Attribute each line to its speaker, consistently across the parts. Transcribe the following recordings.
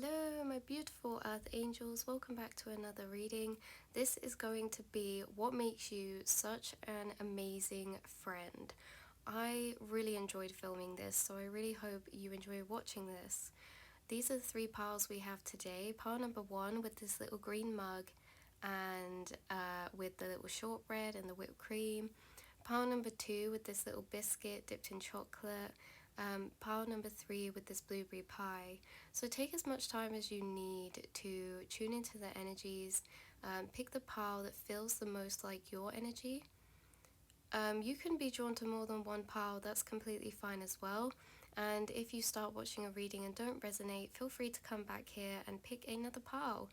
Speaker 1: Hello, my beautiful earth angels. Welcome back to another reading. This is going to be what makes you such an amazing friend. I really enjoyed filming this, so I really hope you enjoy watching this. These are the three piles we have today. Pile number one with this little green mug and with the little shortbread and the whipped cream. Pile number two with this little biscuit dipped in chocolate. Pile number three with this blueberry pie. So take as much time as you need to tune into the energies. Pick the pile that feels the most like your energy. You can be drawn to more than one pile, that's completely fine as well. And if you start watching a reading and don't resonate, feel free to come back here and pick another pile.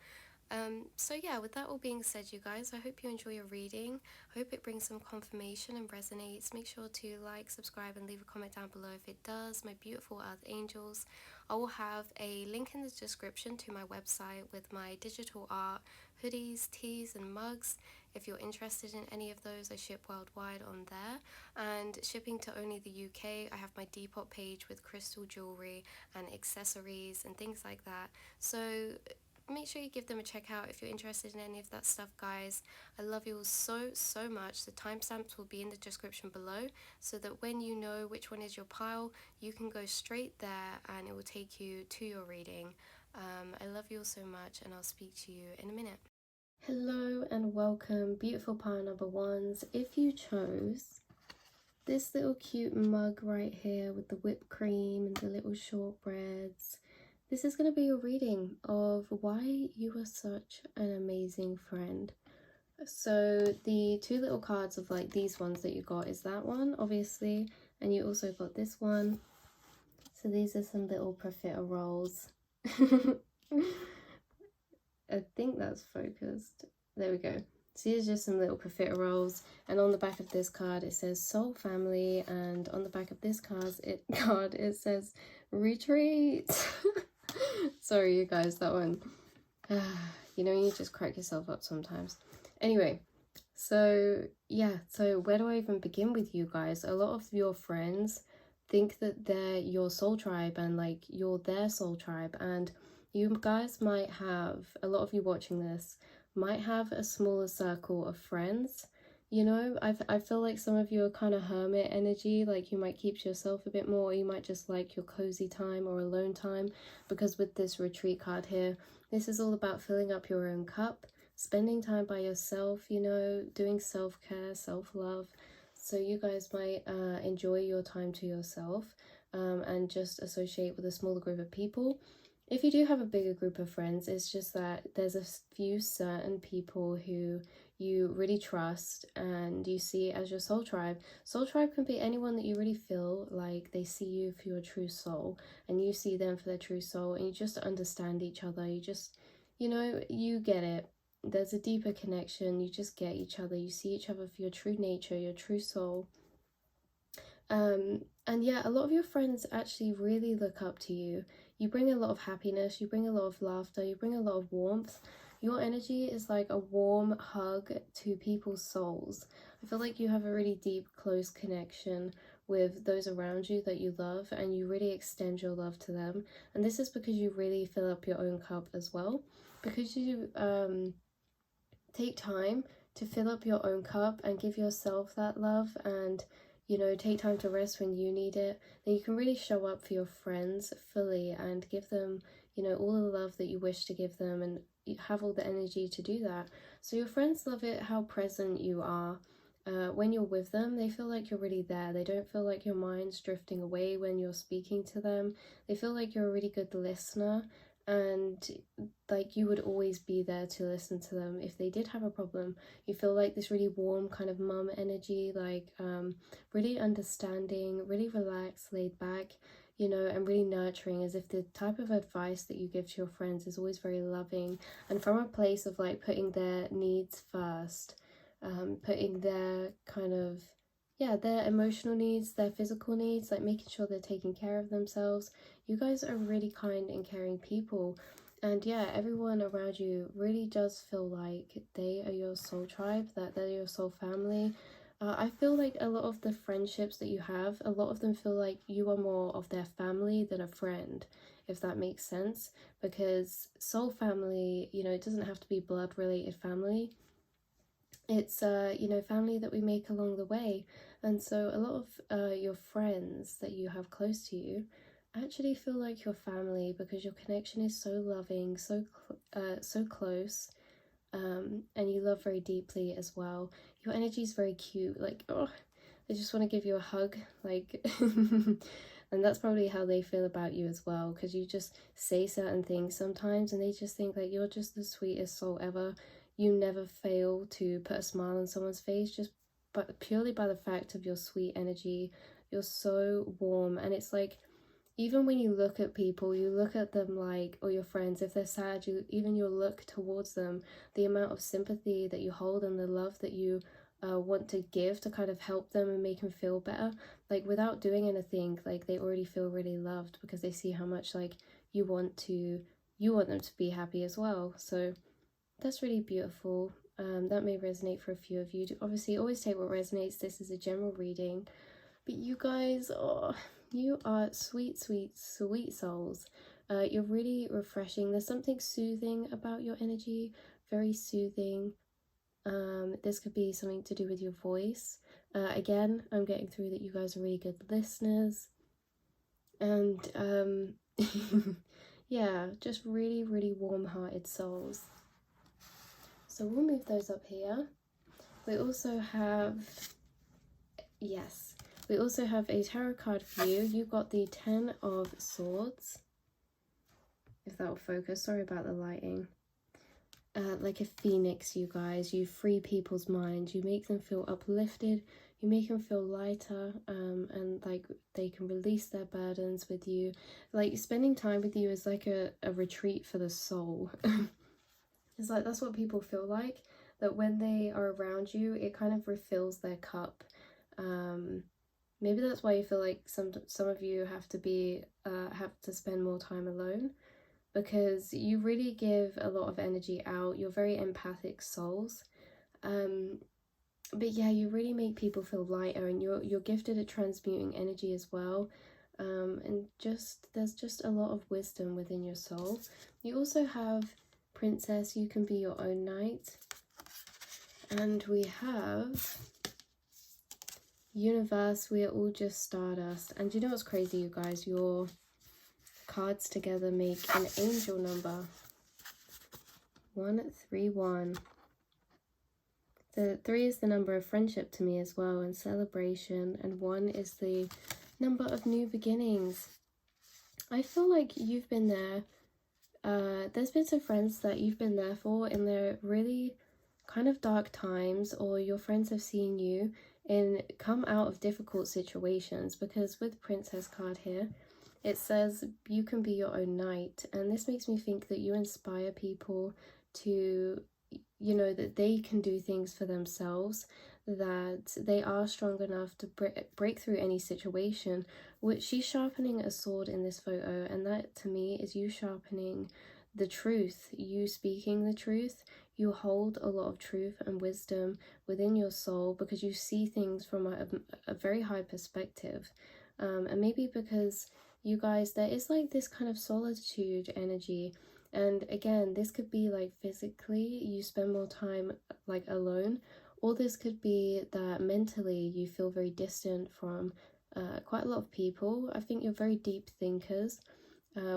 Speaker 1: So yeah, with that all being said, you guys, I hope you enjoy your reading. I hope it brings some confirmation and resonates. Make sure to like, subscribe, and leave a comment down below if it does, my beautiful earth angels. I will have a link in the description to my website with my digital art, hoodies, teas, and mugs. If you're interested in any of those, I ship worldwide on there. And shipping to only the UK, I have my Depop page with crystal jewelry and accessories and things like that. So make sure you give them a check out if you're interested in any of that stuff, guys. I love you all so much. The timestamps will be in the description below so that when you know which one is your pile, you can go straight there and it will take you to your reading. I love you all so much, and I'll speak to you in a minute. Hello and welcome, beautiful pile number ones. If you chose this little cute mug right here with the whipped cream and the little shortbreads, this is going to be your reading of why you are such an amazing friend. So the two little cards of like these ones that you got is that one, obviously, and you also got this one. So these are some little profiteroles. I think that's focused. There we go. So these are just some little profiteroles, and on the back of this card it says soul family, and on the back of this card it says retreat. Sorry you guys, that one. You know, you just crack yourself up sometimes. Anyway, so yeah, so where do I even begin with you guys? A lot of your friends think that they're your soul tribe and like you're their soul tribe, and you guys might have, a lot of you watching this might have a smaller circle of friends. You know, I feel like some of you are kind of hermit energy, like you might keep to yourself a bit more, or you might just like your cozy time or alone time, because with this retreat card here, this is all about filling up your own cup, spending time by yourself, you know, doing self-care, self-love. So you guys might enjoy your time to yourself and just associate with a smaller group of people. If you do have a bigger group of friends, it's just that there's a few certain people who you really trust and you see as your soul tribe. Soul tribe can be anyone that you really feel like they see you for your true soul and you see them for their true soul, and you just understand each other. You just, you know, you get it. There's a deeper connection. You just get each other. You see each other for your true nature, your true soul. And yeah, a lot of your friends actually really look up to you. You bring a lot of happiness, you bring a lot of laughter, you bring a lot of warmth. Your energy is like a warm hug to people's souls. I feel like you have a really deep, close connection with those around you that you love, and you really extend your love to them. And this is because you really fill up your own cup as well. Because you take time to fill up your own cup and give yourself that love, and you know, take time to rest when you need it, then you can really show up for your friends fully and give them, you know, all the love that you wish to give them, and you have all the energy to do that. So your friends love it how present you are. When you're with them, they feel like you're really there. They don't feel like your mind's drifting away when you're speaking to them. They feel like you're a really good listener, and like you would always be there to listen to them if they did have a problem. You feel like this really warm kind of mum energy, like really understanding, really relaxed, laid back, you know, and really nurturing, as if the type of advice that you give to your friends is always very loving and from a place of like putting their needs first, putting their kind of, yeah, their emotional needs, their physical needs, like making sure they're taking care of themselves. You guys are really kind and caring people, and yeah, everyone around you really does feel like they are your soul tribe, that they're your soul family. I feel like a lot of the friendships that you have, a lot of them feel like you are more of their family than a friend, if that makes sense, because soul family, you know, it doesn't have to be blood related family. It's you know, family that we make along the way. And so a lot of your friends that you have close to you actually feel like your family, because your connection is so loving, so close, and you love very deeply as well. Your energy is very cute, like, oh, I just want to give you a hug, like and that's probably how they feel about you as well, because you just say certain things sometimes and they just think that you're just the sweetest soul ever. You never fail to put a smile on someone's face, just but purely by the fact of your sweet energy. You're so warm, and it's like, even when you look at people, you look at them like, or your friends, if they're sad, even your look towards them, the amount of sympathy that you hold and the love that you want to give to kind of help them and make them feel better, like without doing anything, like they already feel really loved because they see how much like you want them to be happy as well. So that's really beautiful. That may resonate for a few of you. Obviously, always take what resonates. This is a general reading. But you guys, oh, you are sweet, sweet, sweet souls. You're really refreshing. There's something soothing about your energy, very soothing. This could be something to do with your voice. Again, I'm getting through that you guys are really good listeners. And yeah, just really, really warm-hearted souls. So we'll move those up here. We also have, yes, we also have a tarot card for you. You got the 10 of Swords. If that will focus, sorry about the lighting. Like a phoenix, you guys. You free people's minds. You make them feel uplifted. You make them feel lighter, and like they can release their burdens with you. Like spending time with you is like a retreat for the soul. It's like, that's what people feel like, that when they are around you, it kind of refills their cup. Maybe that's why you feel like some of you have to spend more time alone, because you really give a lot of energy out. You're very empathic souls. But yeah, you really make people feel lighter, and you're gifted at transmuting energy as well. And there's just a lot of wisdom within your soul. You also have Princess, you can be your own knight. And we have Universe, we are all just stardust. And you know what's crazy, you guys? Your cards together make an angel number. 131. The 3 is the number of friendship to me as well, and celebration. And 1 is the number of new beginnings. I feel like you've been there. There's been some friends that you've been there for in their really kind of dark times, or your friends have seen you and come out of difficult situations, because with Princess card here, it says you can be your own knight. And this makes me think that you inspire people to, you know, that they can do things for themselves, that they are strong enough to break through any situation. She's sharpening a sword in this photo, and that to me is you sharpening the truth, you speaking the truth. You hold a lot of truth and wisdom within your soul, because you see things from a very high perspective. And maybe because you guys, there is like this kind of solitude energy. And again, this could be like physically you spend more time like alone, or this could be that mentally you feel very distant from quite a lot of people. I think you're very deep thinkers.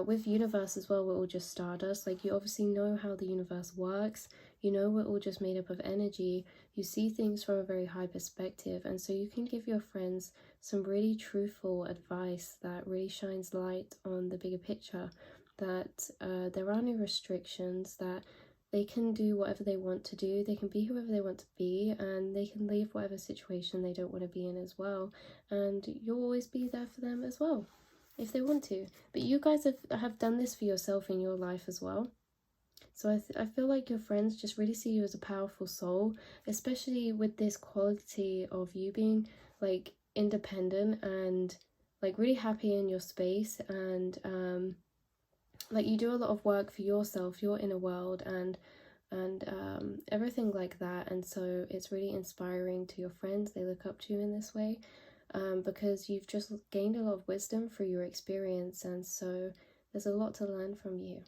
Speaker 1: With Universe as well, we're all just stardust. Like, you obviously know how the universe works. You know, we're all just made up of energy. You see things from a very high perspective, and so you can give your friends some really truthful advice that really shines light on the bigger picture, that there are no restrictions, that they can do whatever they want to do, they can be whoever they want to be, and they can leave whatever situation they don't want to be in as well, and you'll always be there for them as well if they want to. But you guys have done this for yourself in your life as well. So I feel like your friends just really see you as a powerful soul, especially with this quality of you being like independent and like really happy in your space, and like you do a lot of work for yourself, your inner world, and everything like that. And so it's really inspiring to your friends. They look up to you in this way, because you've just gained a lot of wisdom through your experience. And so There's a lot to learn from you.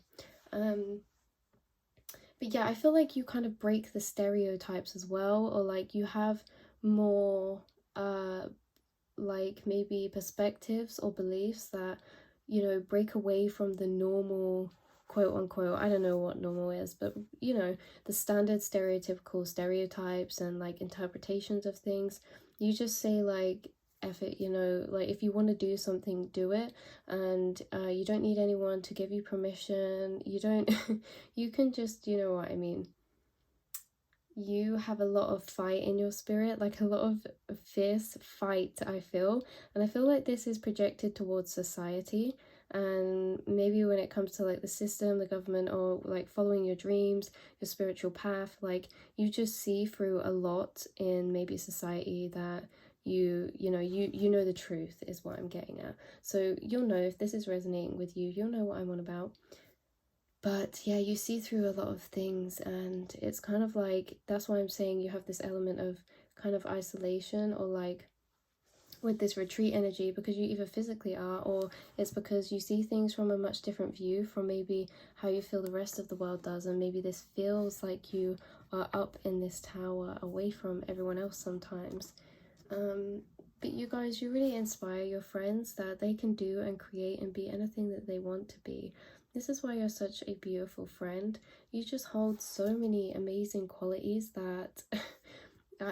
Speaker 1: But yeah, I feel like you kind of break the stereotypes as well, or like you have more like maybe perspectives or beliefs that, you know, break away from the normal, quote unquote, I don't know what normal is, but you know, the standard stereotypical stereotypes and like interpretations of things. You just say like, F it, you know, like if you want to do something, do it. And you don't need anyone to give you permission. You don't you can just, you know what I mean, you have a lot of fight in your spirit, like a lot of fierce fight, I feel. And I feel like this is projected towards society. And maybe when it comes to like the system, the government, or like following your dreams, your spiritual path, like you just see through a lot in maybe society that you know the truth is what I'm getting at. So you'll know if this is resonating with you, you'll know what I'm on about. But yeah, you see through a lot of things, and it's kind of like, that's why I'm saying you have this element of kind of isolation, or like with this retreat energy, because you either physically are, or it's because you see things from a much different view from maybe how you feel the rest of the world does, and maybe this feels like you are up in this tower away from everyone else sometimes. But you guys, you really inspire your friends that they can do and create and be anything that they want to be. This is why you're such a beautiful friend. You just hold so many amazing qualities that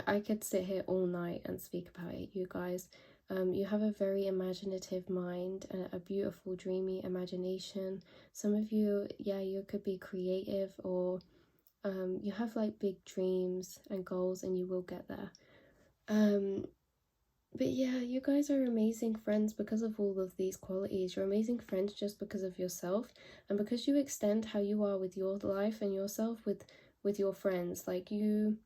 Speaker 1: I could sit here all night and speak about it, you guys. You have a very imaginative mind, a beautiful, dreamy imagination. Some of you, yeah, you could be creative, or you have like big dreams and goals, and you will get there. But yeah, you guys are amazing friends because of all of these qualities. You're amazing friends just because of yourself, and because you extend how you are with your life and yourself with your friends. Like you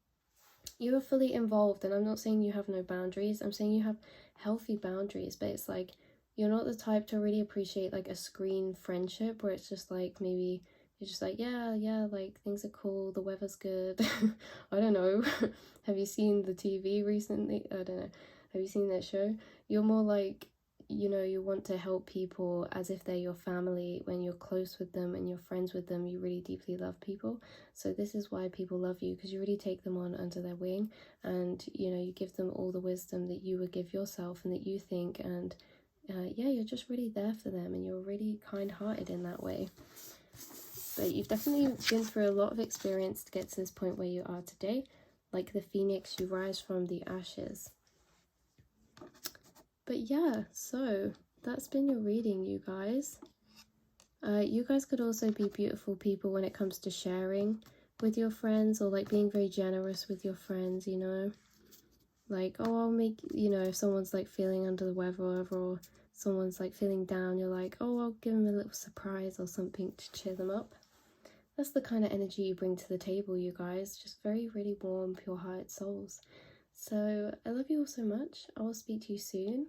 Speaker 1: are fully involved, and I'm not saying you have no boundaries. I'm saying you have healthy boundaries, but it's like you're not the type to really appreciate like a screen friendship where it's just like maybe you're just like, yeah, like things are cool, the weather's good. I don't know. Have you seen the TV recently? I don't know. Have you seen that show? You're more like, you know, you want to help people as if they're your family. When you're close with them and you're friends with them, you really deeply love people. So this is why people love you, because you really take them on under their wing, and you know, you give them all the wisdom that you would give yourself and that you think, and yeah, you're just really there for them, and you're really kind-hearted in that way. But you've definitely been through a lot of experience to get to this point where you are today. Like the phoenix, you rise from the ashes. But yeah, so that's been your reading, you guys. You guys could also be beautiful people when it comes to sharing with your friends, or like being very generous with your friends, you know. Like, oh, I'll make, you know, if someone's like feeling under the weather, or someone's like feeling down, you're like, oh, I'll give them a little surprise or something to cheer them up. That's the kind of energy you bring to the table, you guys. Just very, really warm, pure-hearted souls. So I love you all so much. I will speak to you soon.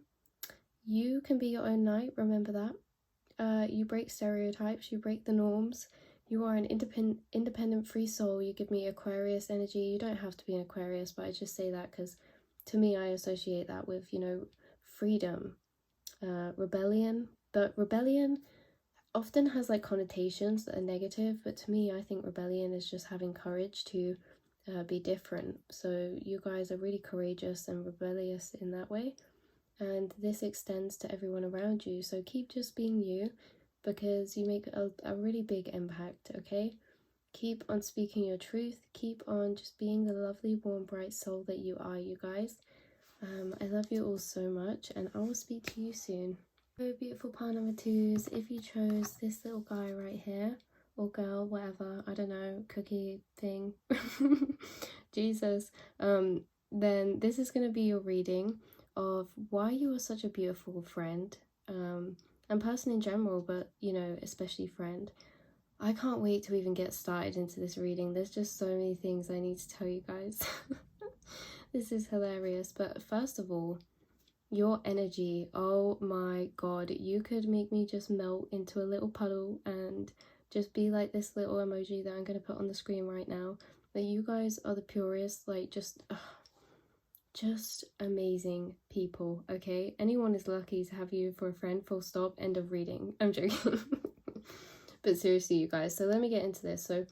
Speaker 1: You can be your own knight, remember that. You break stereotypes, you break the norms. You are an independent free soul. You give me Aquarius energy. You don't have to be an Aquarius, but I just say that because to me I associate that with, you know, freedom, rebellion. But rebellion often has like connotations that are negative, but to me I think rebellion is just having courage to be different. So you guys are really courageous and rebellious in that way, and this extends to everyone around you. So keep just being you, because you make a really big impact, okay? Keep on speaking your truth. Keep on just being the lovely, warm, bright soul that you are, you guys. I love you all so much, and I will speak to you soon. So beautiful pile number twos, if you chose this little guy right here, or girl, whatever, I don't know, cookie thing, Jesus, then this is going to be your reading of why you are such a beautiful friend, and person in general, but you know, especially friend. I can't wait to even get started into this reading. There's just so many things I need to tell you guys. This is hilarious. But first of all, your energy, oh my god, you could make me just melt into a little puddle and just be like this little emoji that I'm going to put on the screen right now. But you guys are the purest, like just amazing people, okay? Anyone is lucky to have you for a friend, full stop, end of reading. I'm joking. But seriously, you guys, so let me get into this. So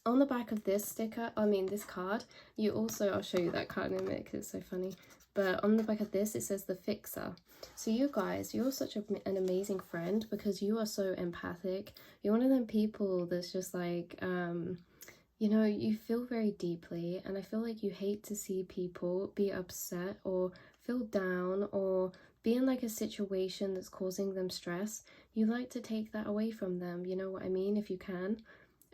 Speaker 1: on the back of this sticker, this card, you also, I'll show you that card in a minute because it's so funny. But on the back of this, it says the fixer. So you guys, you're such an amazing friend because you are so empathic. You're one of them people that's just like, you know, you feel very deeply, and I feel like you hate to see people be upset or feel down or be in like a situation that's causing them stress. You like to take that away from them, you know what I mean, if you can.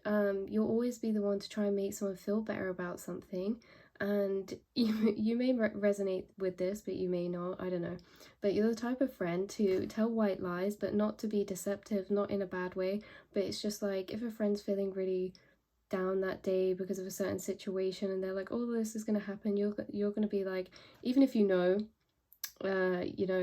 Speaker 1: You'll always be the one to try and make someone feel better about something, and you may resonate with this, but you may not, I don't know. But you're the type of friend to tell white lies, but not to be deceptive, not in a bad way, but it's just like if a friend's feeling really down that day because of a certain situation and they're like, oh, this is going to happen, you're going to be like, even if you know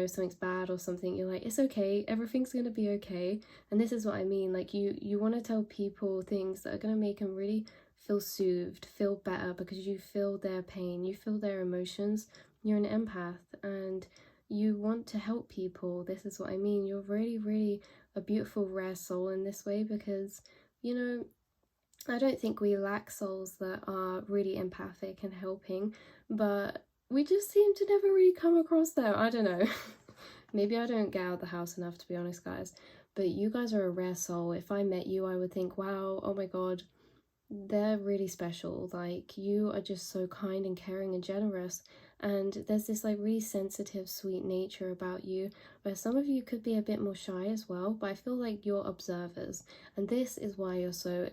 Speaker 1: something's bad or something, you're like, it's okay, everything's going to be okay. And this is what I mean, like you want to tell people things that are going to make them really feel soothed, feel better, because you feel their pain, you feel their emotions. You're an empath and you want to help people. This is what I mean, you're really a beautiful rare soul in this way, because you know, I don't think we lack souls that are really empathic and helping, but we just seem to never really come across them. I don't know. Maybe I don't get out of the house enough, to be honest, guys. But you guys are a rare soul. If I met you, I would think, wow, oh my god, they're really special. Like, you are just so kind and caring and generous, and there's this like really sensitive, sweet nature about you, where some of you could be a bit more shy as well, but I feel like you're observers, and this is why you're so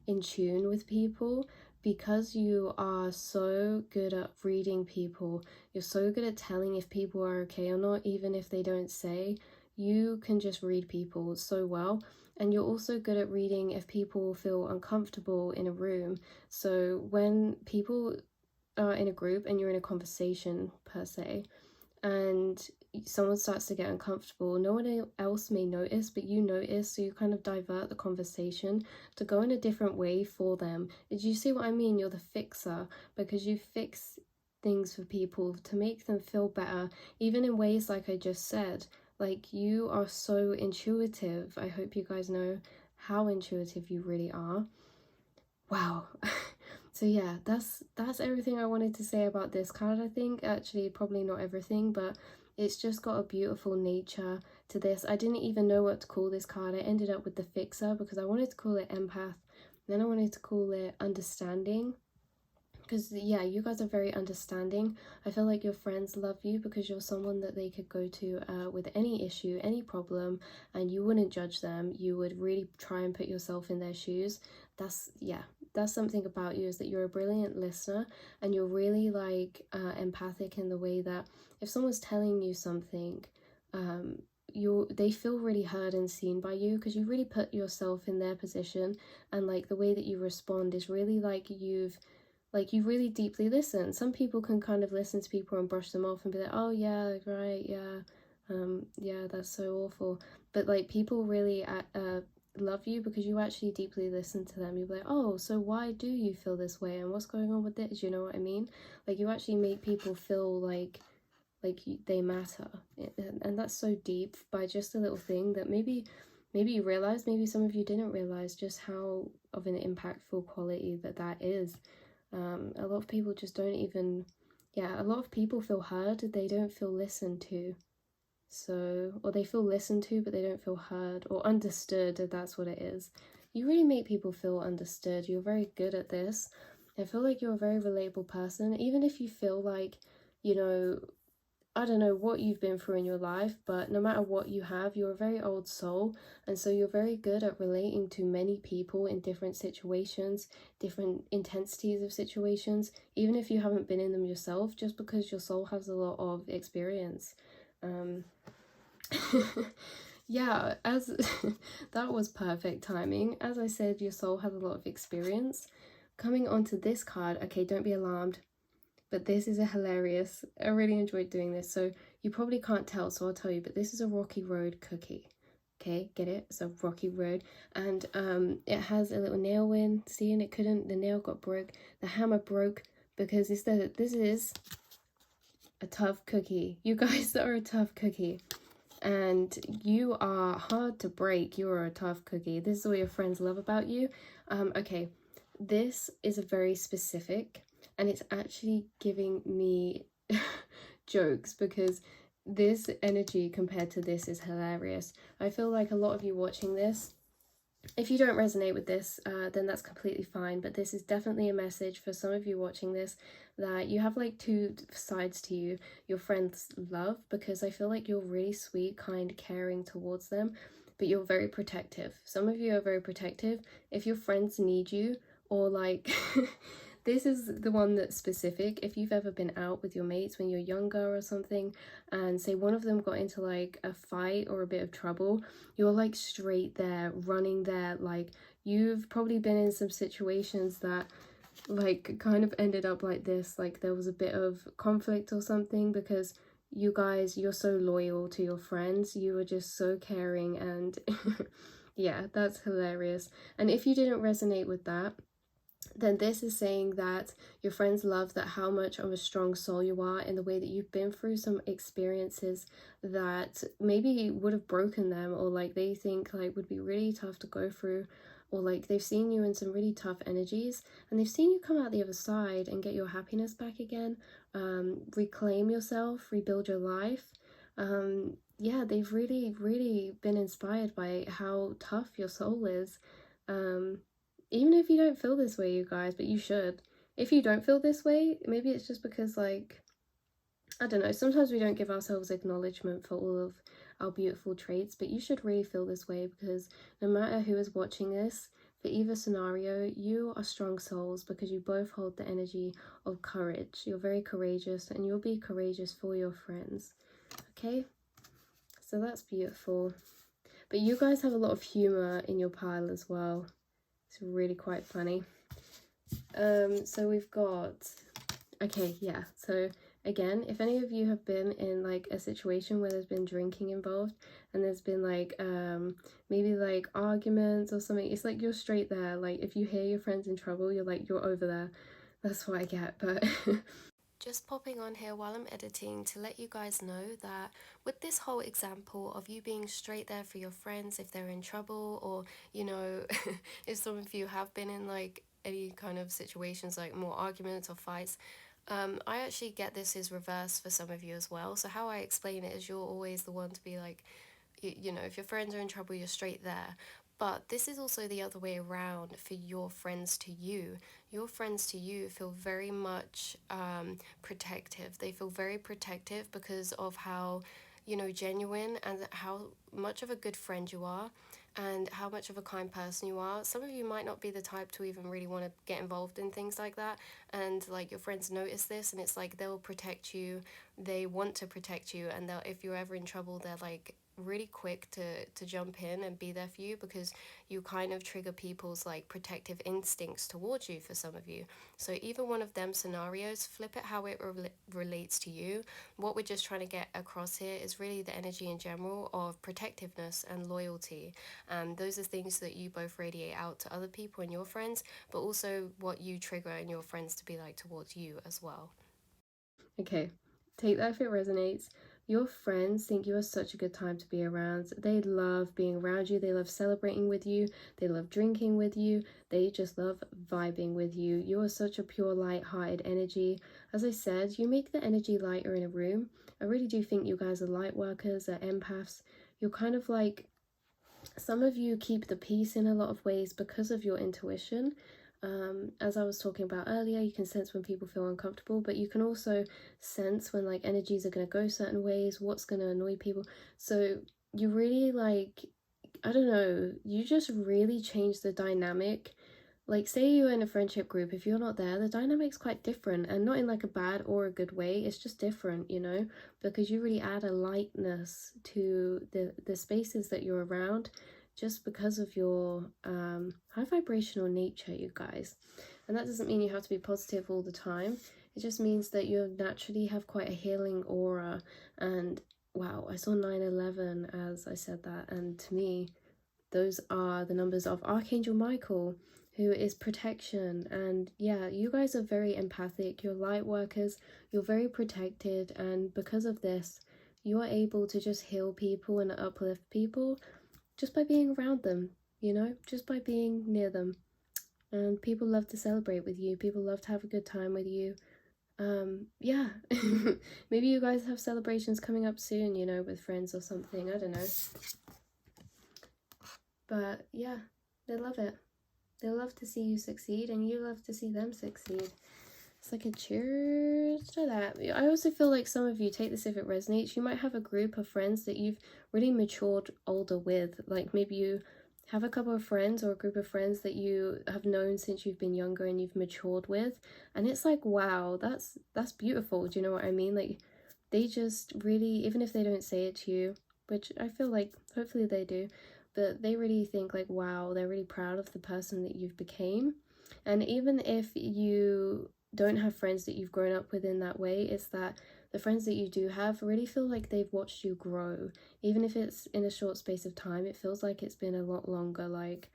Speaker 1: in tune with people, because you are so good at reading people. You're so good at telling if people are okay or not, even if they don't say. You can just read people so well. And you're also good at reading if people feel uncomfortable in a room. So when people are in a group and you're in a conversation per se, and someone starts to get uncomfortable, no one else may notice, but you notice, so you kind of divert the conversation to go in a different way for them. Did you see what I mean? You're the fixer, because you fix things for people to make them feel better, even in ways like I just said. Like, you are so intuitive. I hope you guys know how intuitive you really are. Wow. So yeah, that's everything I wanted to say about this card. I think actually probably not everything, but it's just got a beautiful nature to this. I didn't even know what to call this card. I ended up with the fixer because I wanted to call it empath, then I wanted to call it understanding, because yeah, you guys are very understanding. I feel like your friends love you because you're someone that they could go to with any issue, any problem, and you wouldn't judge them. You would really try and put yourself in their shoes. That's something about you, is that you're a brilliant listener, and you're really like empathic in the way that if someone's telling you something, they feel really heard and seen by you, because you really put yourself in their position, and like the way that you respond is really like you really deeply listen. Some people can kind of listen to people and brush them off and be like, oh yeah, right, yeah, yeah, that's so awful. But like, people really love you because you actually deeply listen to them. You're like, oh, so why do you feel this way, and what's going on with this, you know what I mean? Like, you actually make people feel like they matter, and that's so deep by just a little thing that maybe you realize, maybe some of you didn't realize just how of an impactful quality that is. A lot of people just don't even, a lot of people feel heard, they don't feel listened to. So, or they feel listened to, but they don't feel heard or understood, that's what it is. You really make people feel understood. You're very good at this. I feel like you're a very relatable person, even if you feel like, you know, I don't know what you've been through in your life, but no matter what you have, you're a very old soul, and so you're very good at relating to many people in different situations, different intensities of situations, even if you haven't been in them yourself, just because your soul has a lot of experience. Yeah, as that was perfect timing. As I said, your soul has a lot of experience. Coming onto this card, okay, don't be alarmed, but this is hilarious. I really enjoyed doing this. So you probably can't tell, so I'll tell you, but this is a Rocky Road cookie. Okay, get it? It's a Rocky Road, and it has a little nail in. See, and the nail got broke. The hammer broke because this is a tough cookie. You guys are a tough cookie. and you are hard to break. You're a tough cookie. This is what your friends love about you. Okay, this is a very specific, and it's actually giving me jokes because this energy compared to this is hilarious. I feel like a lot of you watching this, if you don't resonate with this, then that's completely fine. But this is definitely a message for some of you watching this, that you have like two sides to you. Your friends love, because I feel like you're really sweet, kind, caring towards them, but you're very protective. Some of you are very protective. If your friends need you, or like this is the one that's specific. If you've ever been out with your mates when you're younger or something, and say one of them got into like a fight or a bit of trouble, you're like straight there, running there. Like, you've probably been in some situations that like kind of ended up like this, like there was a bit of conflict or something, because you guys, you're so loyal to your friends, you were just so caring, and yeah, that's hilarious. And if you didn't resonate with that, then this is saying that your friends love that how much of a strong soul you are, in the way that you've been through some experiences that maybe would have broken them, or like they think like would be really tough to go through, or like they've seen you in some really tough energies, and they've seen you come out the other side and get your happiness back again, reclaim yourself, rebuild your life. Yeah, they've really been inspired by how tough your soul is. Even if you don't feel this way, you guys, but you should. If you don't feel this way, maybe it's just because, like, I don't know, sometimes we don't give ourselves acknowledgement for all of our beautiful traits, but you should really feel this way, because no matter who is watching this, for either scenario, you are strong souls, because you both hold the energy of courage. You're very courageous, and you'll be courageous for your friends. Okay? So that's beautiful. But you guys have a lot of humor in your pile as well. It's really quite funny. So we've got, okay, yeah, so again, if any of you have been in like a situation where there's been drinking involved, and there's been like maybe like arguments or something, it's like you're straight there. Like, if you hear your friends in trouble, you're like, you're over there. That's what I get. But just popping on here while I'm editing to let you guys know that with this whole example of you being straight there for your friends if they're in trouble, or, you know, if some of you have been in like any kind of situations like more arguments or fights, I actually get this is reversed for some of you as well. So how I explain it is, you're always the one to be like, you know, if your friends are in trouble, you're straight there. But this is also the other way around for your friends to you. Your friends to you feel very much protective. They feel very protective because of how, you know, genuine and how much of a good friend you are, and how much of a kind person you are. Some of you might not be the type to even really want to get involved in things like that, and like your friends notice this, and it's like they'll protect you. They want to protect you, and they'll, if you're ever in trouble, they're like really quick to jump in and be there for you, because you kind of trigger people's like protective instincts towards you, for some of you. So either one of them scenarios, flip it how it relates to you. What we're just trying to get across here is really the energy in general of protectiveness and loyalty, and those are things that you both radiate out to other people and your friends, but also what you trigger in your friends to be like towards you as well. Okay, take that if it resonates. Your friends think you are such a good time to be around. They love being around you. They love celebrating with you. They love drinking with you. They just love vibing with you. You are such a pure, light-hearted energy. As I said, you make the energy lighter in a room. I really do think you guys are light workers, are empaths. You're kind of like, some of you keep the peace in a lot of ways because of your intuition. As I was talking about earlier, you can sense when people feel uncomfortable, but you can also sense when like energies are going to go certain ways, what's going to annoy people. So you really like, I don't know, you just really change the dynamic. Like, say you're in a friendship group, if you're not there, the dynamic's quite different, and not in like a bad or a good way. It's just different, you know, because you really add a lightness to the spaces that you're around, just because of your high vibrational nature, you guys. And that doesn't mean you have to be positive all the time. It just means that you naturally have quite a healing aura. And wow, I saw 9/11 as I said that, and to me, those are the numbers of Archangel Michael, who is protection. And yeah, you guys are very empathic, you're light workers, you're very protected, and because of this, you're able to just heal people and uplift people just by being around them, you know, just by being near them. And people love to celebrate with you, people love to have a good time with you. Yeah. Maybe you guys have celebrations coming up soon, you know, with friends or something, I don't know. But yeah, they love it. They love to see you succeed, and you love to see them succeed. It's like a cheers to that. I also feel like some of you, take this if it resonates, you might have a group of friends that you've really matured older with. Like maybe you have a couple of friends or a group of friends that you have known since you've been younger and you've matured with, and it's like, wow, that's beautiful. Do you know what I mean? Like they just really, even if they don't say it to you, which I feel like hopefully they do, but they really think like, wow, they're really proud of the person that you've became. And even if you don't have friends that you've grown up with in that way, it's that the friends that you do have really feel like they've watched you grow. Even if it's in a short space of time, it feels like it's been a lot longer. Like,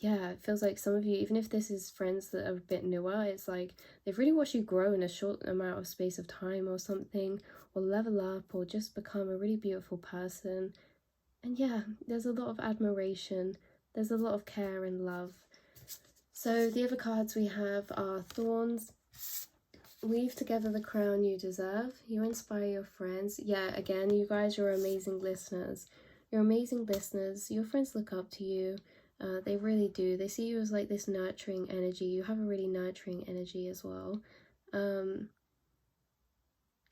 Speaker 1: yeah, it feels like some of you, even if this is friends that are a bit newer, it's like they've really watched you grow in a short amount of space of time or something, or level up, or just become a really beautiful person. And yeah, there's a lot of admiration, there's a lot of care and love. So the other cards we have are Thorns. Weave together the crown you deserve. You inspire your friends. Yeah, again, you guys, you're amazing listeners. You're amazing listeners. Your friends look up to you. They really do. They see you as like this nurturing energy. You have a really nurturing energy as well.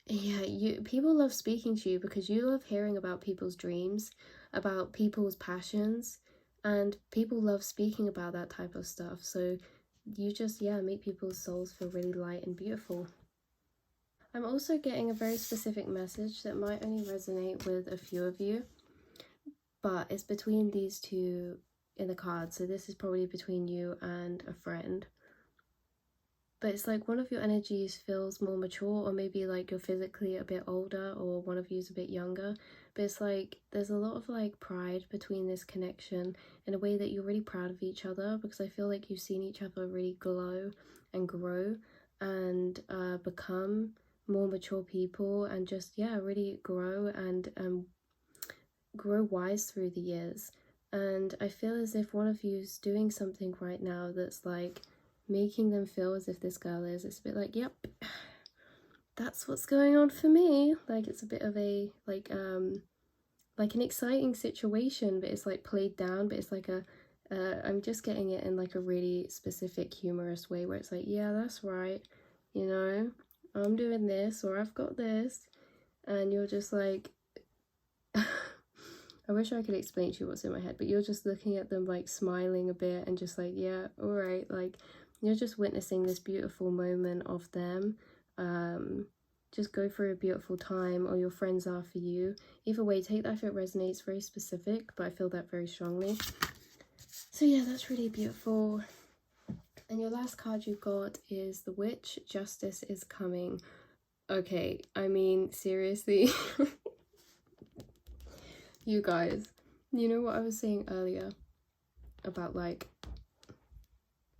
Speaker 1: Yeah, people love speaking to you because you love hearing about people's dreams, about people's passions, and people love speaking about that type of stuff. So you just, yeah, make people's souls feel really light and beautiful. I'm also getting a very specific message that might only resonate with a few of you, but it's between these two in the card. So this is probably between you and a friend. But it's like one of your energies feels more mature, or maybe like you're physically a bit older, or one of you's a bit younger. But it's like there's a lot of like pride between this connection in a way that you're really proud of each other, because I feel like you've seen each other really glow and grow and become more mature people, and just, yeah, really grow and grow wise through the years. And I feel as if one of you's doing something right now that's like making them feel as if this girl is, it's a bit like, yep, that's what's going on for me. Like it's a bit of a like an exciting situation, but it's like played down, but it's like a I'm just getting it in like a really specific humorous way where it's like, yeah, that's right, you know, I'm doing this, or I've got this, and you're just like I wish I could explain to you what's in my head, but you're just looking at them like smiling a bit and just like, yeah, all right, like you're just witnessing this beautiful moment of them just go through a beautiful time, or your friends are for you. Either way, take that if it resonates. Very specific, but I feel that very strongly. So yeah, that's really beautiful. And your last card you got is the Witch. Justice is coming. Okay, I mean, seriously. You guys, you know what I was saying earlier about like,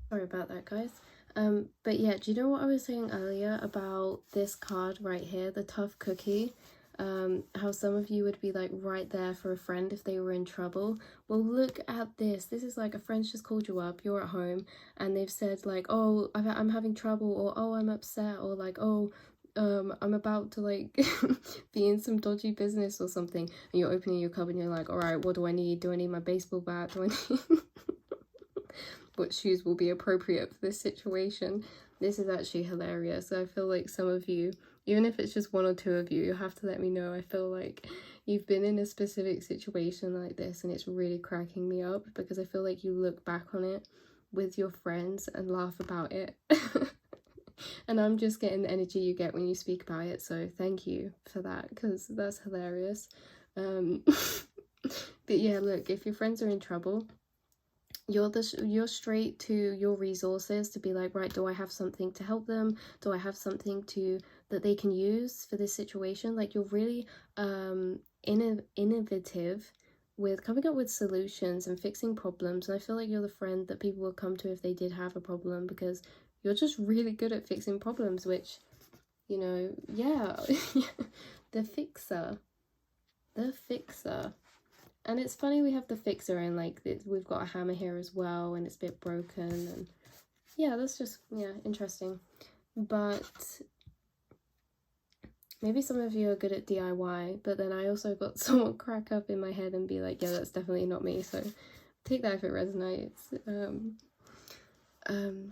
Speaker 1: sorry about that, guys. But yeah, do you know what I was saying earlier about this card right here, the Tough Cookie? How some of you would be like right there for a friend if they were in trouble. Well, look at this. This is like a friend's just called you up, you're at home, and they've said like, oh, I'm having trouble, or oh, I'm upset, or like, oh, I'm about to like be in some dodgy business or something, and you're opening your cupboard and you're like, all right, what do I need? Do I need my baseball bat? Do I need what shoes will be appropriate for this situation? This is actually hilarious. I feel like some of you, even if it's just one or two of you, you have to let me know. I feel like you've been in a specific situation like this, and it's really cracking me up, because I feel like you look back on it with your friends and laugh about it. And I'm just getting the energy you get when you speak about it, so thank you for that, because that's hilarious. But yeah, look, if your friends are in trouble, you're straight to your resources to be like, right, do I have something to help them? Do I have something that they can use for this situation? Like, you're really innovative with coming up with solutions and fixing problems, and I feel like you're the friend that people would come to if they did have a problem, because you're just really good at fixing problems, which, you know, yeah. The fixer. The Fixer. And it's funny we have the Fixer and like we've got a hammer here as well, and it's a bit broken, and yeah, that's just, yeah, interesting. But maybe some of you are good at DIY, but then I also got someone crack up in my head and be like, yeah, that's definitely not me, so take that if it resonates.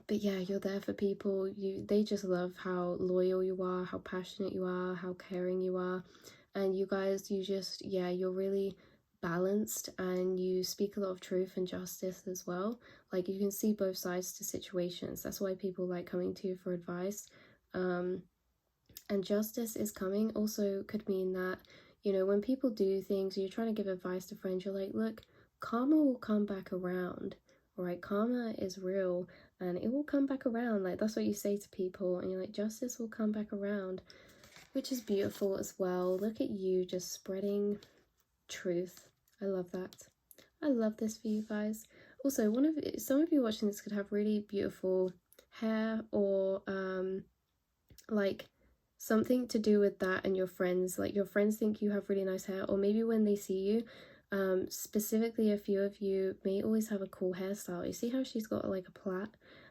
Speaker 1: But yeah, you're there for people. They just love how loyal you are, how passionate you are, how caring you are. And you guys, you're really balanced, and you speak a lot of truth and justice as well. Like, you can see both sides to situations. That's why people like coming to you for advice. And justice is coming also could mean that, when people do things, you're trying to give advice to friends, you're like, look, karma will come back around. Right, karma is real, and it will come back around. Like, that's what you say to people, and you're like, justice will come back around, which is beautiful as well. Look at you just spreading truth. I love that. I love this for you guys. Also, some of you watching this could have really beautiful hair, or like something to do with that, and your friends think you have really nice hair, or maybe when they see you, specifically a few of you may always have a cool hairstyle. You see how she's got like a plait,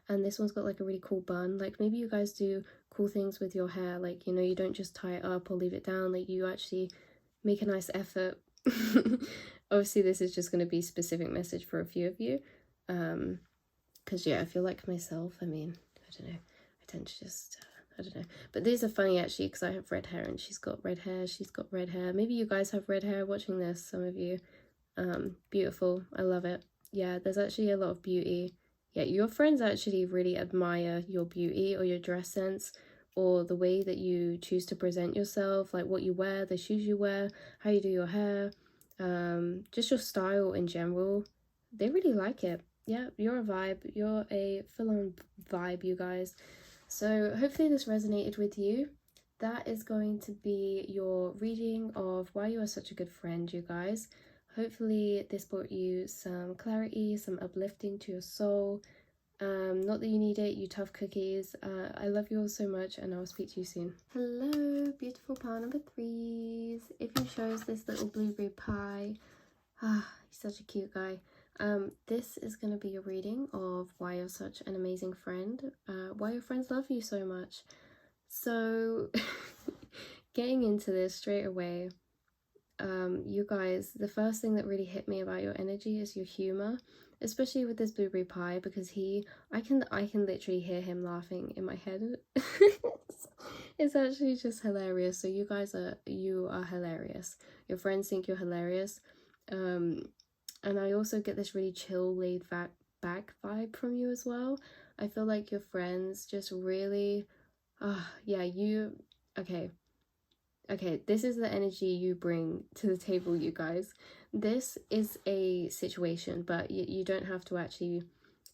Speaker 1: and this one's got like a really cool bun. Like, maybe you guys do cool things with your hair, like, you don't just tie it up or leave it down, like you actually make a nice effort. Obviously this is just going to be specific message for a few of you, because yeah, I feel like myself, I mean, I don't know, I tend to just I don't know. But these are funny actually, because I have red hair and she's got red hair. She's got red hair. Maybe you guys have red hair watching this, some of you. Beautiful. I love it. Yeah, there's actually a lot of beauty. Yeah, your friends actually really admire your beauty, or your dress sense, or the way that you choose to present yourself, like what you wear, the shoes you wear, how you do your hair, just your style in general. They really like it. Yeah, you're a vibe. You're a full-on vibe, you guys. So hopefully this resonated with you. That is going to be your reading of why you are such a good friend, you guys. Hopefully this brought you some clarity, some uplifting to your soul. Not that you need it, you tough cookies. I love you all so much, and I'll speak to you soon. Hello, beautiful pile number 3s. If you chose this little blueberry pie, he's such a cute guy. This is going to be a reading of why you're such an amazing friend, why your friends love you so much. So, getting into this straight away, you guys, the first thing that really hit me about your energy is your humor, especially with this blueberry pie, because I can literally hear him laughing in my head. It's actually just hilarious. So you are hilarious. Your friends think you're hilarious. And I also get this really chill, laid back vibe from you as well. I feel like your friends just really, okay, this is the energy you bring to the table, you guys. This is a situation, but you don't have to actually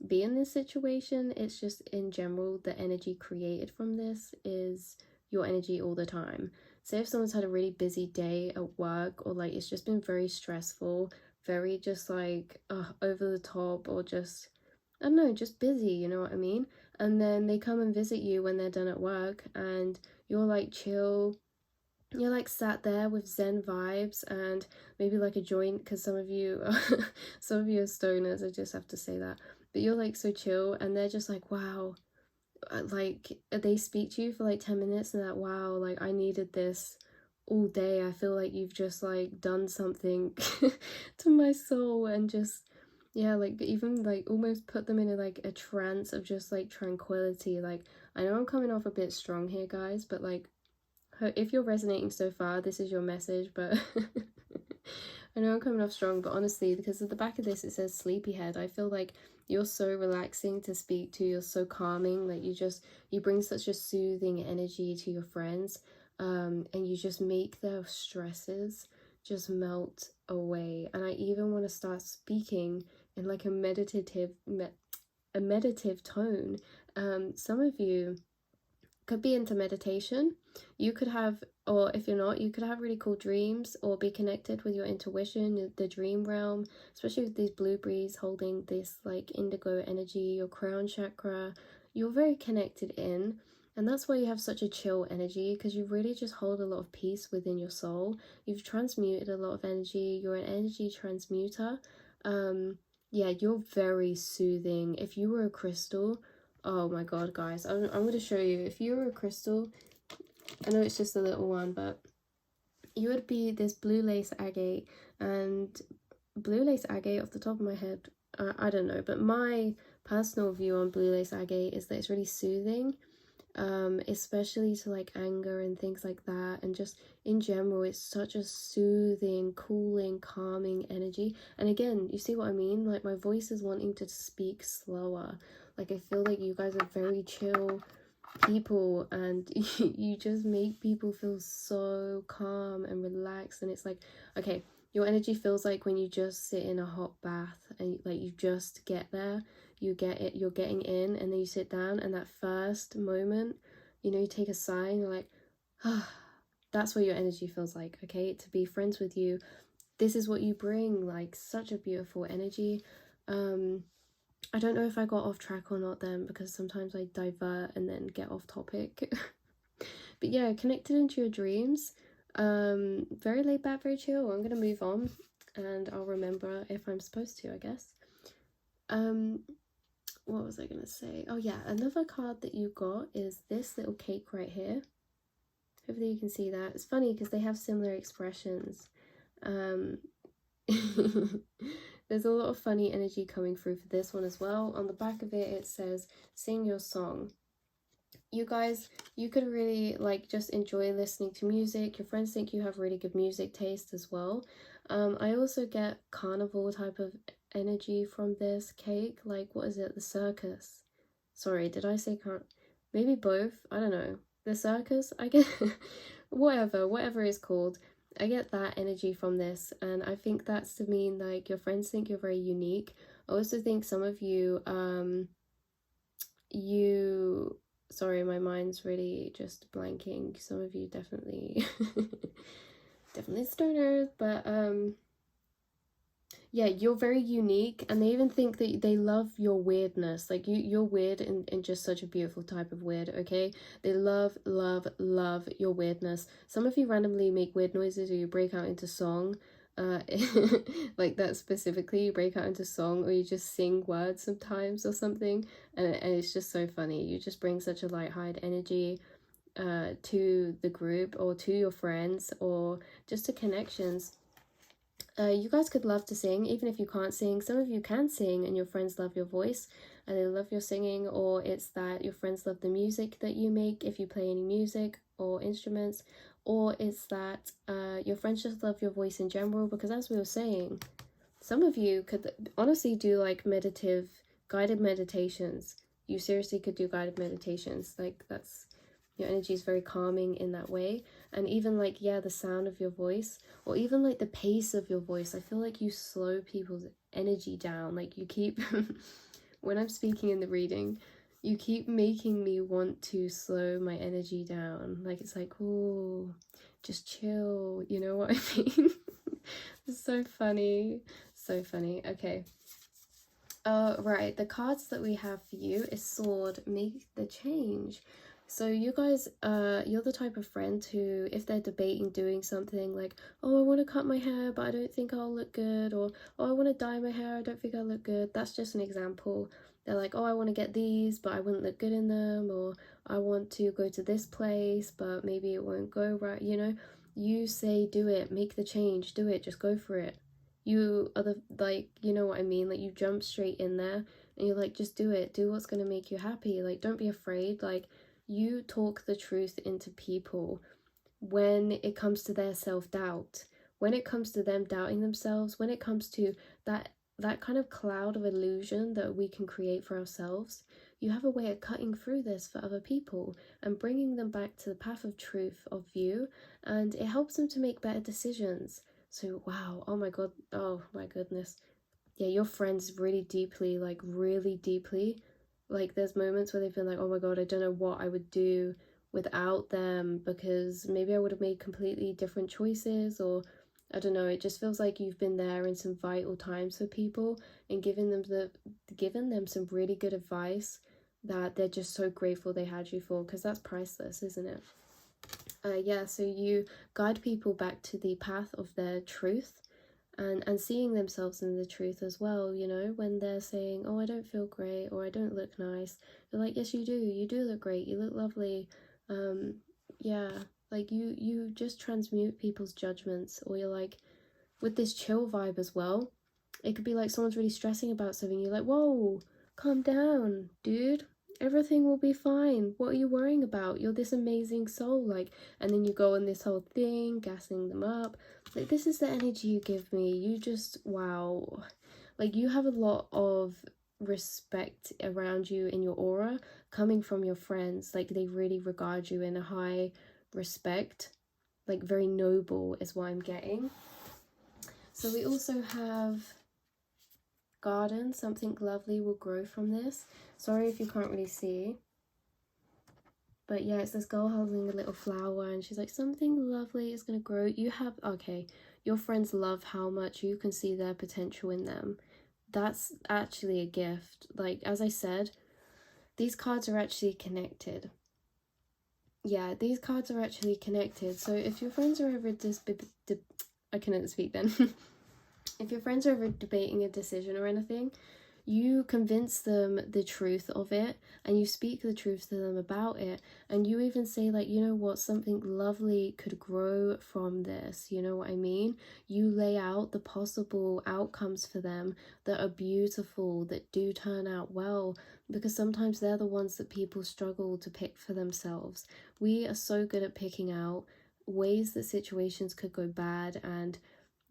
Speaker 1: be in this situation. It's just in general, the energy created from this is your energy all the time. Say if someone's had a really busy day at work, or like it's just been very stressful, very just like over the top, or just, I don't know, just busy, you know what I mean? And then they come and visit you when they're done at work, and you're like chill, you're like sat there with zen vibes, and maybe like a joint, because some of you are stoners, I just have to say that. But you're like so chill, and they're just like, wow, like they speak to you for like 10 minutes, and that, wow, like I needed this all day. I feel like you've just like done something to my soul, and just, yeah, like even like almost put them in a trance of just like tranquility. Like, I know I'm coming off a bit strong here, guys, but like, if you're resonating so far, this is your message. But I know I'm coming off strong, but honestly, because at the back of this it says sleepyhead, I feel like you're so relaxing to speak to. You're so calming. Like, you bring such a soothing energy to your friends, and you just make their stresses just melt away. And I even want to start speaking in like a meditative tone. Some of you could be into meditation. You could have, or if you're not, you could have really cool dreams, or be connected with your intuition, the dream realm, especially with these blueberries holding this like indigo energy, your crown chakra. You're very connected in, And that's why you have such a chill energy, because you really just hold a lot of peace within your soul. You've transmuted a lot of energy. You're an energy transmuter. Yeah, you're very soothing. If you were a crystal, oh my god, guys, I'm going to show you. If you were a crystal, I know it's just a little one, but you would be this blue lace agate. And blue lace agate, off the top of my head, I don't know, but my personal view on blue lace agate is that it's really soothing, especially to like anger and things like that, and just in general it's such a soothing, cooling, calming energy. And again, you see what I mean, like my voice is wanting to speak slower. Like I feel like you guys are very chill people, and you just make people feel so calm and relaxed. And it's like, okay, your energy feels like when you just sit in a hot bath and like you just get there, you get it, you're getting in, and then you sit down, and that first moment, you know, you take a sigh and you're like, ah, that's what your energy feels like. Okay, to be friends with you, this is what you bring, like such a beautiful energy. I don't know if I got off track or not then, because sometimes I divert and then get off topic. But yeah, connected into your dreams. Very laid back, very chill. I'm gonna move on and I'll remember if I'm supposed to, I guess. What was I gonna say? Oh yeah, another card that you got is this little cake right here. Hopefully you can see that. It's funny because they have similar expressions. There's a lot of funny energy coming through for this one as well. On the back of it, it says, sing your song. You guys, you could really like just enjoy listening to music. Your friends think you have really good music taste as well. I also get carnival type of energy from this cake. Like, what is it? The circus. Sorry, did I say maybe both? I don't know. The circus, I guess. whatever it's called. I get that energy from this, and I think that's to mean like your friends think you're very unique. I also think some of you, sorry, my mind's really just blanking. Some of you definitely, definitely stoners, but yeah, you're very unique, and they even think that they love your weirdness. Like you're weird in just such a beautiful type of weird. Okay, they love your weirdness. Some of you randomly make weird noises, or you break out into song, like that specifically. You break out into song, or you just sing words sometimes or something, and it's just so funny. You just bring such a light-hearted energy to the group, or to your friends, or just to connections. You guys could love to sing, even if you can't sing. Some of you can sing and your friends love your voice and they love your singing, or it's that your friends love the music that you make if you play any music or instruments, or it's that your friends just love your voice in general, because as we were saying, some of you could honestly do like guided meditations. You seriously could do guided meditations. Like that's, your energy is very calming in that way. And even like, yeah, the sound of your voice, or even like the pace of your voice, I feel like you slow people's energy down. Like you keep when I'm speaking in the reading, you keep making me want to slow my energy down. Like it's like, oh, just chill, you know what I mean? It's so funny, so funny. Okay, right, the cards that we have for you is Sword, Make the Change. So you guys, you're the type of friend who, if they're debating doing something like, oh, I want to cut my hair, but I don't think I'll look good, or, oh, I want to dye my hair, I don't think I'll look good. That's just an example. They're like, oh, I want to get these, but I wouldn't look good in them, or I want to go to this place, but maybe it won't go right, you know? You say, do it, make the change, do it, just go for it. You are the, like, you know what I mean? Like, you jump straight in there, and you're like, just do it, do what's going to make you happy. Like, don't be afraid. Like, you talk the truth into people when it comes to their self-doubt, when it comes to them doubting themselves, when it comes to that kind of cloud of illusion that we can create for ourselves. You have a way of cutting through this for other people and bringing them back to the path of truth of you, and it helps them to make better decisions. So wow, oh my god, oh my goodness, yeah, your friends really deeply, like really deeply, like there's moments where they've been like, oh my god, I don't know what I would do without them, because maybe I would have made completely different choices, or I don't know, it just feels like you've been there in some vital times for people and given them some really good advice that they're just so grateful they had you for, because that's priceless, isn't it? Yeah, so you guide people back to the path of their truth, and seeing themselves in the truth as well, you know, when they're saying, oh, I don't feel great, or I don't look nice, you're like, yes, you do look great, you look lovely. Yeah, like you just transmute people's judgments, or you're like, with this chill vibe as well, it could be like someone's really stressing about something, you're like, whoa, calm down, dude, everything will be fine, what are you worrying about, you're this amazing soul, like, and then you go on this whole thing gassing them up, like, this is the energy you give me, you just, wow, like, you have a lot of respect around you in your aura coming from your friends, like, they really regard you in a high respect, like, very noble is what I'm getting. So we also have garden, something lovely will grow from this. Sorry if you can't really see. But yeah, it's this girl holding a little flower and she's like, something lovely is going to grow. You have, okay, your friends love how much you can see their potential in them. That's actually a gift. Like, as I said, these cards are actually connected. Yeah, these cards are actually connected. So if your friends are ever I couldn't speak then. If your friends are ever debating a decision or anything, you convince them the truth of it, and you speak the truth to them about it, and you even say, like, you know what, something lovely could grow from this, you know what I mean? You lay out the possible outcomes for them that are beautiful, that do turn out well, because sometimes they're the ones that people struggle to pick for themselves. We are so good at picking out ways that situations could go bad, and,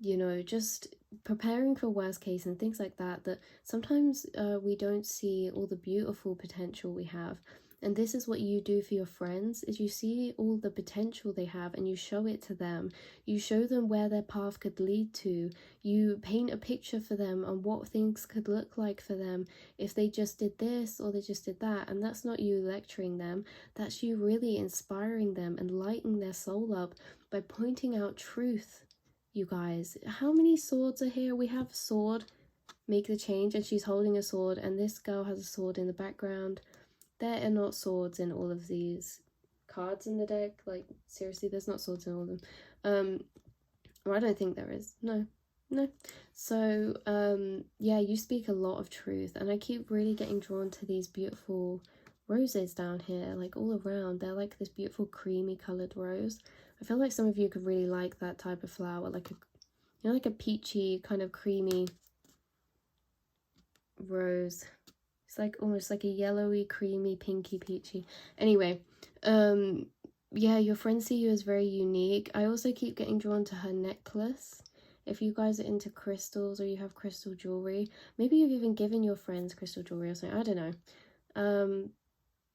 Speaker 1: you know, just preparing for worst case and things like that, that sometimes we don't see all the beautiful potential we have. And this is what you do for your friends, is you see all the potential they have and you show it to them. You show them where their path could lead to. You paint a picture for them on what things could look like for them if they just did this or they just did that. And that's not you lecturing them, that's you really inspiring them and lighting their soul up by pointing out truth. You guys, how many swords are here? We have sword, make the change, and she's holding a sword, and this girl has a sword in the background. There are not swords in all of these cards in the deck. Like, seriously, there's not swords in all of them. Or I don't think there is. No. So yeah, you speak a lot of truth, and I keep really getting drawn to these beautiful roses down here, like all around. They're like this beautiful creamy colored rose. I feel like some of you could really like that type of flower, like a, you know, like a peachy kind of creamy rose. It's like almost like a yellowy, creamy, pinky, peachy. Anyway, yeah, your friends see you as very unique. I also keep getting drawn to her necklace. If you guys are into crystals or you have crystal jewelry, maybe you've even given your friends crystal jewelry or something, I don't know.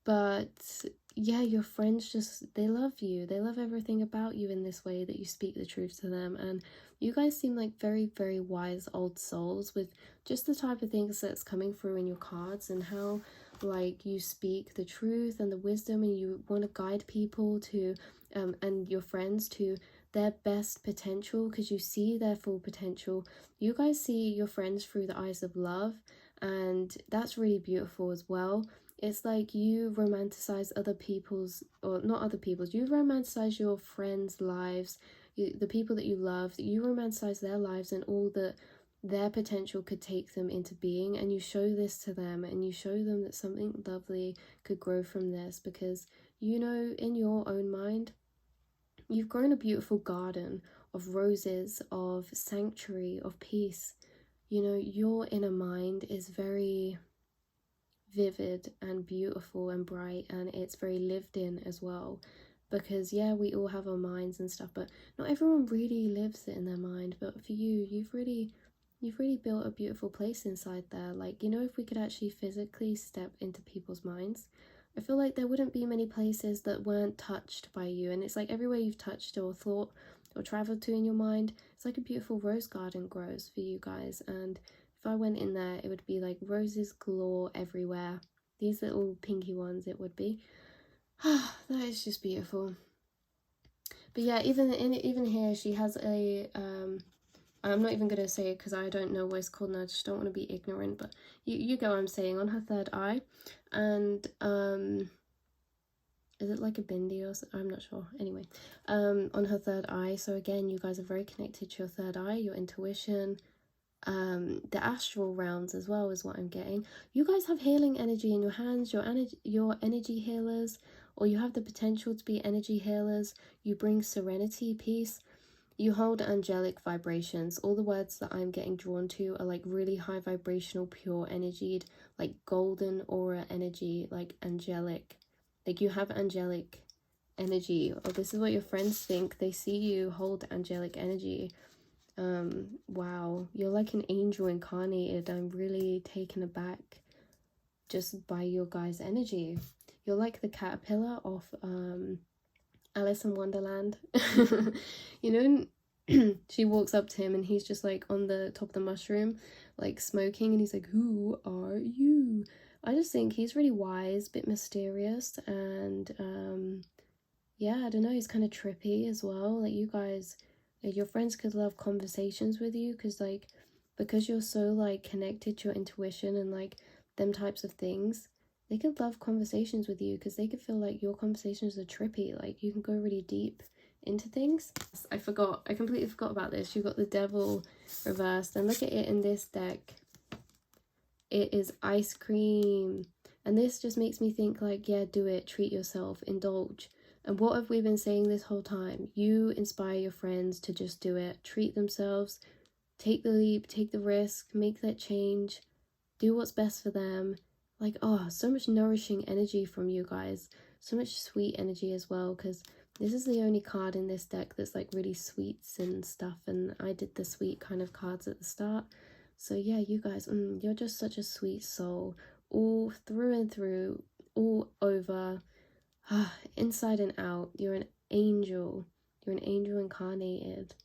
Speaker 1: But yeah, your friends just, they love you. They love everything about you in this way that you speak the truth to them. And you guys seem like very, very wise old souls with just the type of things that's coming through in your cards, and how, like, you speak the truth and the wisdom, and you want to guide people to, and your friends to their best potential, because you see their full potential. You guys see your friends through the eyes of love, and that's really beautiful as well. It's like you romanticize other people's, or not other people's, you romanticize your friends' lives, the people that you love, you romanticize their lives and all that their potential could take them into being, and you show this to them, and you show them that something lovely could grow from this, because, you know, in your own mind, you've grown a beautiful garden of roses, of sanctuary, of peace. You know, your inner mind is very vivid and beautiful and bright, and it's very lived in as well, because yeah, we all have our minds and stuff, but not everyone really lives it in their mind. But for you, you've really built a beautiful place inside there. Like, you know, if we could actually physically step into people's minds, I feel like there wouldn't be many places that weren't touched by you. And it's like everywhere you've touched or thought or traveled to in your mind, it's like a beautiful rose garden grows for you guys. And if I went in there, it would be like roses galore everywhere. These little pinky ones, it would be. That is just beautiful. But yeah, even here, she has a I'm not even going to say it because I don't know what it's called and I just don't want to be ignorant, but you get what I'm saying, on her third eye. And is it like a bindi or something? I'm not sure. Anyway, on her third eye. So again, you guys are very connected to your third eye, your intuition, the astral realms as well is what I'm getting. You guys have healing energy in your hands. Your energy healers, or you have the potential to be energy healers. You bring serenity, peace. You hold angelic vibrations. All the words that I'm getting drawn to are like really high vibrational, pure energied, like golden aura energy, like angelic. Like you have angelic energy. Oh, this is what your friends think. They see you hold angelic energy. Wow, you're like an angel incarnated. I'm really taken aback just by your guys' energy. You're like the caterpillar of Alice in Wonderland. You know, she walks up to him and he's just like on the top of the mushroom, like smoking, and he's like, "Who are you?" I just think he's really wise, bit mysterious, and yeah, I don't know, he's kind of trippy as well. Like you guys, like, your friends could love conversations with you because you're so like connected to your intuition and like them types of things. They could love conversations with you because they could feel like your conversations are trippy. Like you can go really deep into things. I completely forgot about this. You got the devil reversed, and look at it in this deck. It is ice cream, and this just makes me think like, yeah, do it, treat yourself, indulge. And what have we been saying this whole time? You inspire your friends to just do it, treat themselves, take the leap, take the risk, make that change, do what's best for them. Like, oh, so much nourishing energy from you guys, so much sweet energy as well, because this is the only card in this deck that's like really sweets and stuff, and I did the sweet kind of cards at the start. So yeah, you guys, you're just such a sweet soul, all through and through, all over, inside and out. You're an angel. You're an angel incarnated.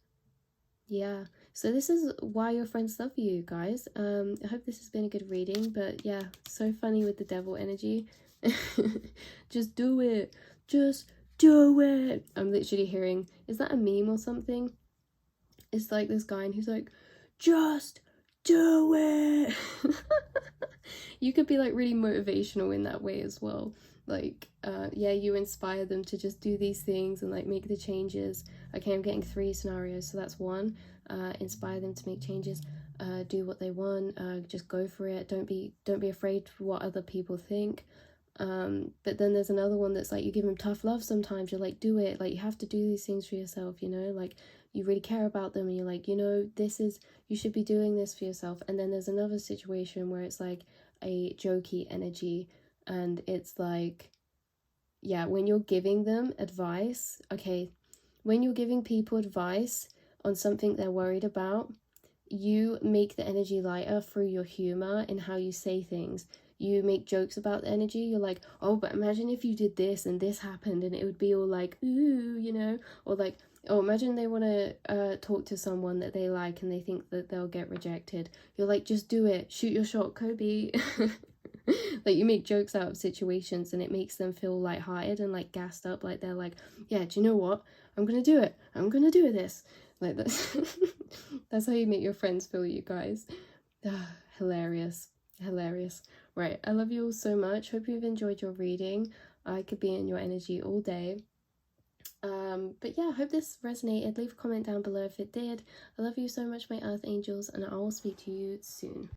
Speaker 1: Yeah. So this is why your friends love you, guys. I hope this has been a good reading, but yeah, so funny with the devil energy. Just do it. Just do it. I'm literally hearing, is that a meme or something? It's like this guy and he's like, just do it. You could be like really motivational in that way as well. Like yeah, you inspire them to just do these things and like make the changes. Okay, I'm getting 3 scenarios, so that's one. Inspire them to make changes, do what they want, just go for it, don't be afraid for what other people think. But then there's another one that's like, you give them tough love sometimes. You're like, do it, like you have to do these things for yourself, you know, like you really care about them and you're like, you know, you should be doing this for yourself. And then there's another situation where it's like a jokey energy, and it's like, yeah, when you're giving them advice, okay, when you're giving people advice on something they're worried about, you make the energy lighter through your humor and how you say things. You make jokes about the energy. You're like, oh, but imagine if you did this and this happened, and it would be all like, ooh, you know, or like, oh, imagine they want to talk to someone that they like and they think that they'll get rejected. You're like, just do it, shoot your shot, Kobe. Like you make jokes out of situations and it makes them feel lighthearted and like gassed up, like they're like, yeah, do you know what, I'm gonna do it, I'm gonna do this, like that's that's how you make your friends feel, you guys. Hilarious, hilarious. Right, I love you all so much. Hope you've enjoyed your reading. I could be in your energy all day. But yeah, I hope this resonated. Leave a comment down below if it did. I love you so much, my earth angels, and I will speak to you soon.